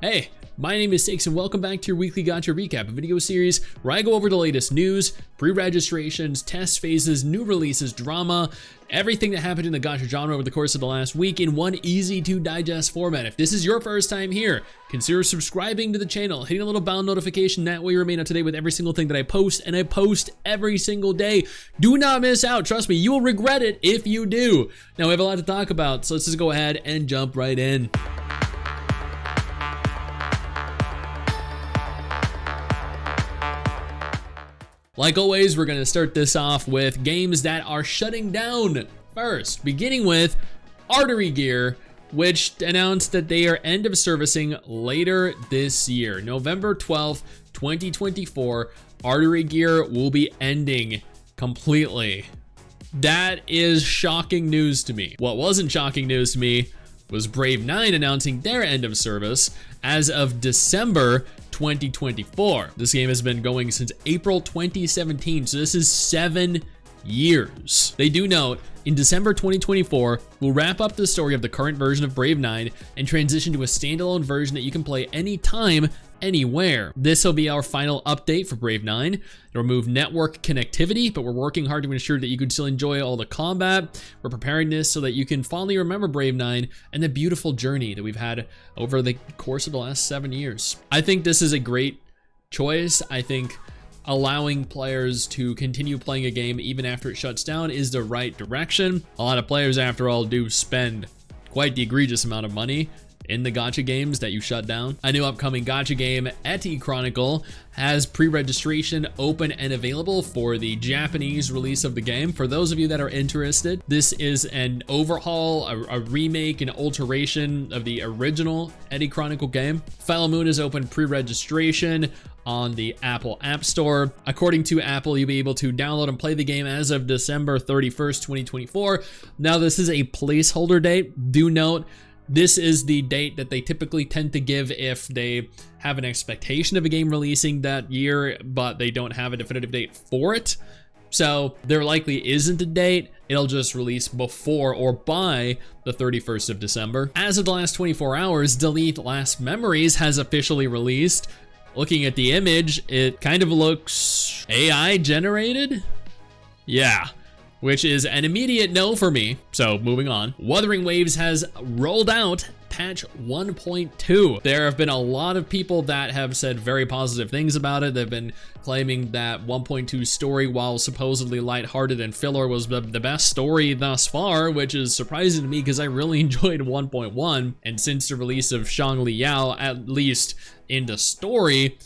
Hey, my name is Stix and welcome back to your weekly Gacha recap, a video series where I go over the latest news, pre-registrations, test phases, new releases, drama, everything that happened in the Gacha genre over the course of the last week in one easy to digest format. If this is your first time here, consider subscribing to the channel, hitting a little bell notification, that way you remain up to date with every single thing that I post, and I post every single day. Do not miss out, trust me, you will regret it if you do. Now we have a lot to talk about, so let's just go ahead and jump right in. Like always, we're gonna start this off with games that are shutting down first, beginning with Artery Gear, which announced that they are end of servicing later this year. November 12th, 2024, Artery Gear will be ending completely. That is shocking news to me. What wasn't shocking news to me was Brave 9 announcing their end of service as of December 2024. This game has been going since April 2017, so this is 7 years. They do note, in December 2024, we'll wrap up the story of the current version of Brave 9 and transition to a standalone version that you can play anytime, anywhere. This will be our final update for Brave 9. It'll remove network connectivity, but we're working hard to ensure that you can still enjoy all the combat. We're preparing this so that you can fondly remember Brave 9 and the beautiful journey that we've had over the course of the last 7 years. I think this is a great choice. I think allowing players to continue playing a game even after it shuts down is the right direction. A lot of players, after all, do spend quite the egregious amount of money in the gacha games that you shut down. A new upcoming gacha game, ETE Chronicle, has pre-registration open and available for the Japanese release of the game. For those of you that are interested, this is an overhaul, a remake, an alteration of the original ETE Chronicle game. Fellow Moon is open pre-registration on the Apple App Store. According to Apple, you'll be able to download and play the game as of December 31st, 2024. Now, this is a placeholder date. Do note, this is the date that they typically tend to give if they have an expectation of a game releasing that year, but they don't have a definitive date for it. So there likely isn't a date. It'll just release before or by the 31st of December. As of the last 24 hours, Delete Last Memories has officially released. Looking at the image, it kind of looks AI generated. Yeah. Which is an immediate no for me, so moving on. Wuthering Waves has rolled out patch 1.2. There have been a lot of people that have said very positive things about it. They've been claiming that 1.2 story, while supposedly lighthearted and filler, was the best story thus far, which is surprising to me because I really enjoyed 1.1. And since the release of Shangli Yao, at least in the story,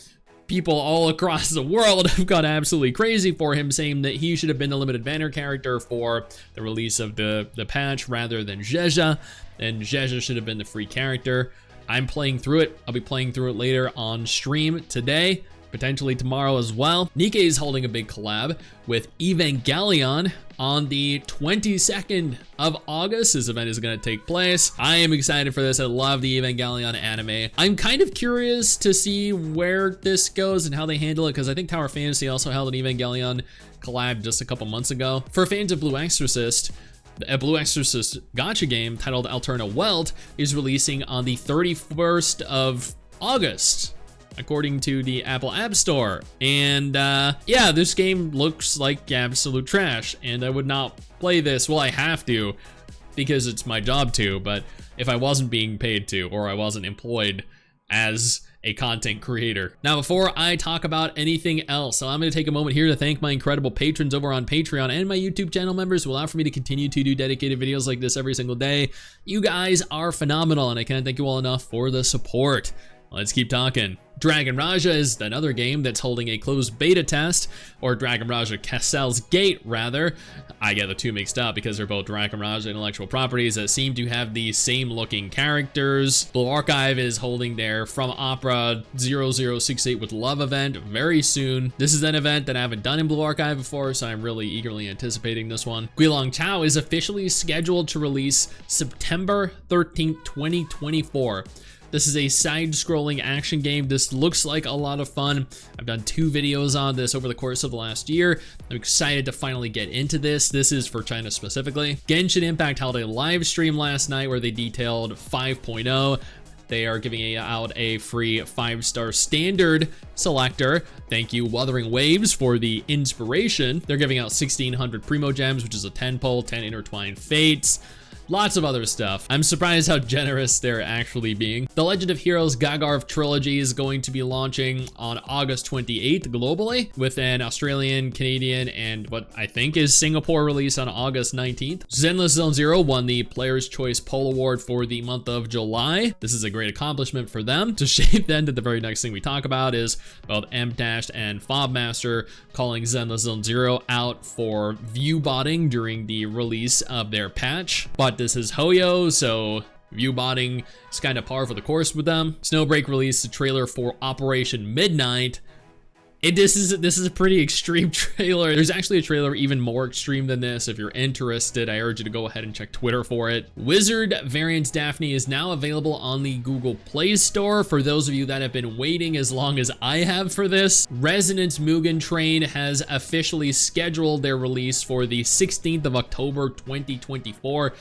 people all across the world have gone absolutely crazy for him, saying that he should have been the limited banner character for the release of the patch rather than Zheja, and Zheja should have been the free character. I'm playing through it. I'll be playing through it later on stream today, potentially tomorrow as well. Nikke is holding a big collab with Evangelion on the 22nd of August. This event is going to take place. I am excited for this. I love the Evangelion anime. I'm kind of curious to see where this goes and how they handle it, because I think Tower Fantasy also held an Evangelion collab just a couple months ago. For fans of Blue Exorcist, a Blue Exorcist gacha game titled Alterna Welt is releasing on the 31st of August. According to the Apple App Store. And yeah, this game looks like absolute trash, and I would not play this. Well, I have to, because it's my job to, but if I wasn't being paid to, or I wasn't employed as a content creator. Now, before I talk about anything else, I'm going to take a moment here to thank my incredible patrons over on Patreon and my YouTube channel members who allow for me to continue to do dedicated videos like this every single day. You guys are phenomenal, and I can't thank you all enough for the support. Let's keep talking. Dragon Raja is another game that's holding a closed beta test, or Dragon Raja Cassell's Gate, rather. I get the two mixed up because they're both Dragon Raja intellectual properties that seem to have the same looking characters. Blue Archive is holding their From Opera 0068 with Love event very soon. This is an event that I haven't done in Blue Archive before, so I'm really eagerly anticipating this one. Gui Long Chao is officially scheduled to release September 13th, 2024. This is a side-scrolling action game. This looks like a lot of fun. I've done 2 videos on this over the course of the last year. I'm excited to finally get into this. This is for China specifically. Genshin Impact held a live stream last night where they detailed 5.0. They are giving out a free 5-star standard selector. Thank you, Wuthering Waves, for the inspiration. They're giving out 1,600 Primo Gems, which is a 10 pull, 10 intertwined fates. Lots of other stuff. I'm surprised how generous they're actually being. The Legend of Heroes Gagharv Trilogy is going to be launching on August 28th globally, with an Australian, Canadian, and what I think is Singapore release on August 19th. Zenless Zone Zero won the Player's Choice Poll Award for the month of July. This is a great accomplishment for them. To shape then to the very next thing we talk about is both M-Dash and Fobmaster calling Zenless Zone Zero out for view botting during the release of their patch. But this is Hoyo, so view botting is kind of par for the course with them. Snowbreak released a trailer for Operation Midnight. This is a pretty extreme trailer. There's actually a trailer even more extreme than this. If you're interested, I urge you to go ahead and check Twitter for it. Wizard variant Daphne is now available on the Google Play Store. For those of you that have been waiting as long as I have for this, Resonance Mugen Train has officially scheduled their release for the 16th of October 2024.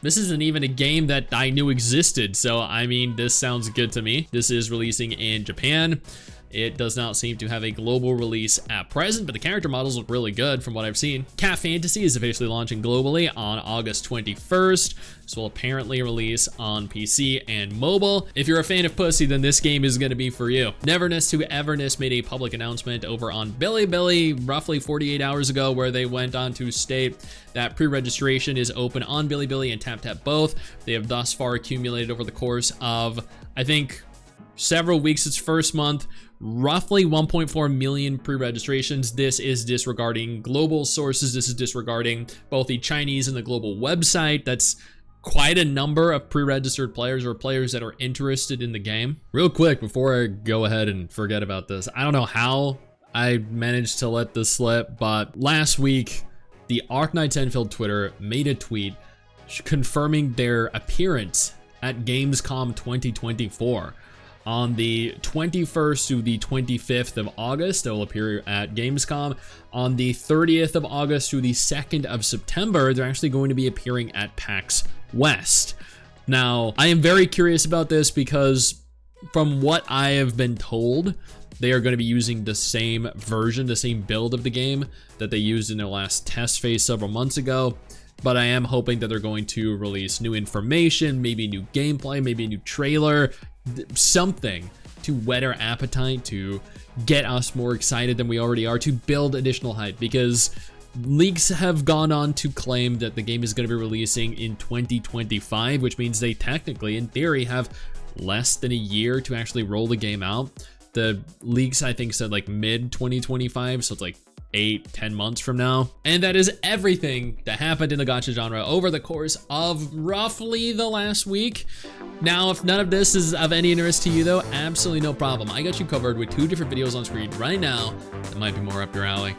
This isn't even a game that I knew existed, so I mean, this sounds good to me. This is releasing in Japan. It does not seem to have a global release at present, but the character models look really good from what I've seen. Cat Fantasy is officially launching globally on August 21st. This will apparently release on PC and mobile. If you're a fan of pussy, then this game is going to be for you. Neverness to Everness made a public announcement over on Bilibili roughly 48 hours ago, where they went on to state that pre-registration is open on Bilibili and TapTap both. They have thus far accumulated over the course of, I think, several weeks, its first month, roughly 1.4 million pre-registrations. This is disregarding global sources. This is disregarding both the Chinese and the global website. That's quite a number of pre-registered players or players that are interested in the game. Real quick, before I go ahead and forget about this, I don't know how I managed to let this slip, but last week, the Arknights Endfield Twitter made a tweet confirming their appearance at Gamescom 2024. On the 21st to the 25th of August, they will appear at Gamescom. On the 30th of August to the 2nd of September, they're actually going to be appearing at PAX West. Now, I am very curious about this because from what I have been told, they are going to be using the same version, the same build of the game that they used in their last test phase several months ago. But I am hoping that they're going to release new information, maybe new gameplay, maybe a new trailer, something to whet our appetite, to get us more excited than we already are, to build additional hype, because leaks have gone on to claim that the game is going to be releasing in 2025, which means they technically, in theory, have less than a year to actually roll the game out. The leaks, I think, said like mid-2025, so it's like 8-10 months from now. And that is everything that happened in the gacha genre over the course of roughly the last week. Now, if none of this is of any interest to you though, absolutely no problem. I got you covered with 2 different videos on screen right now that might be more up your alley.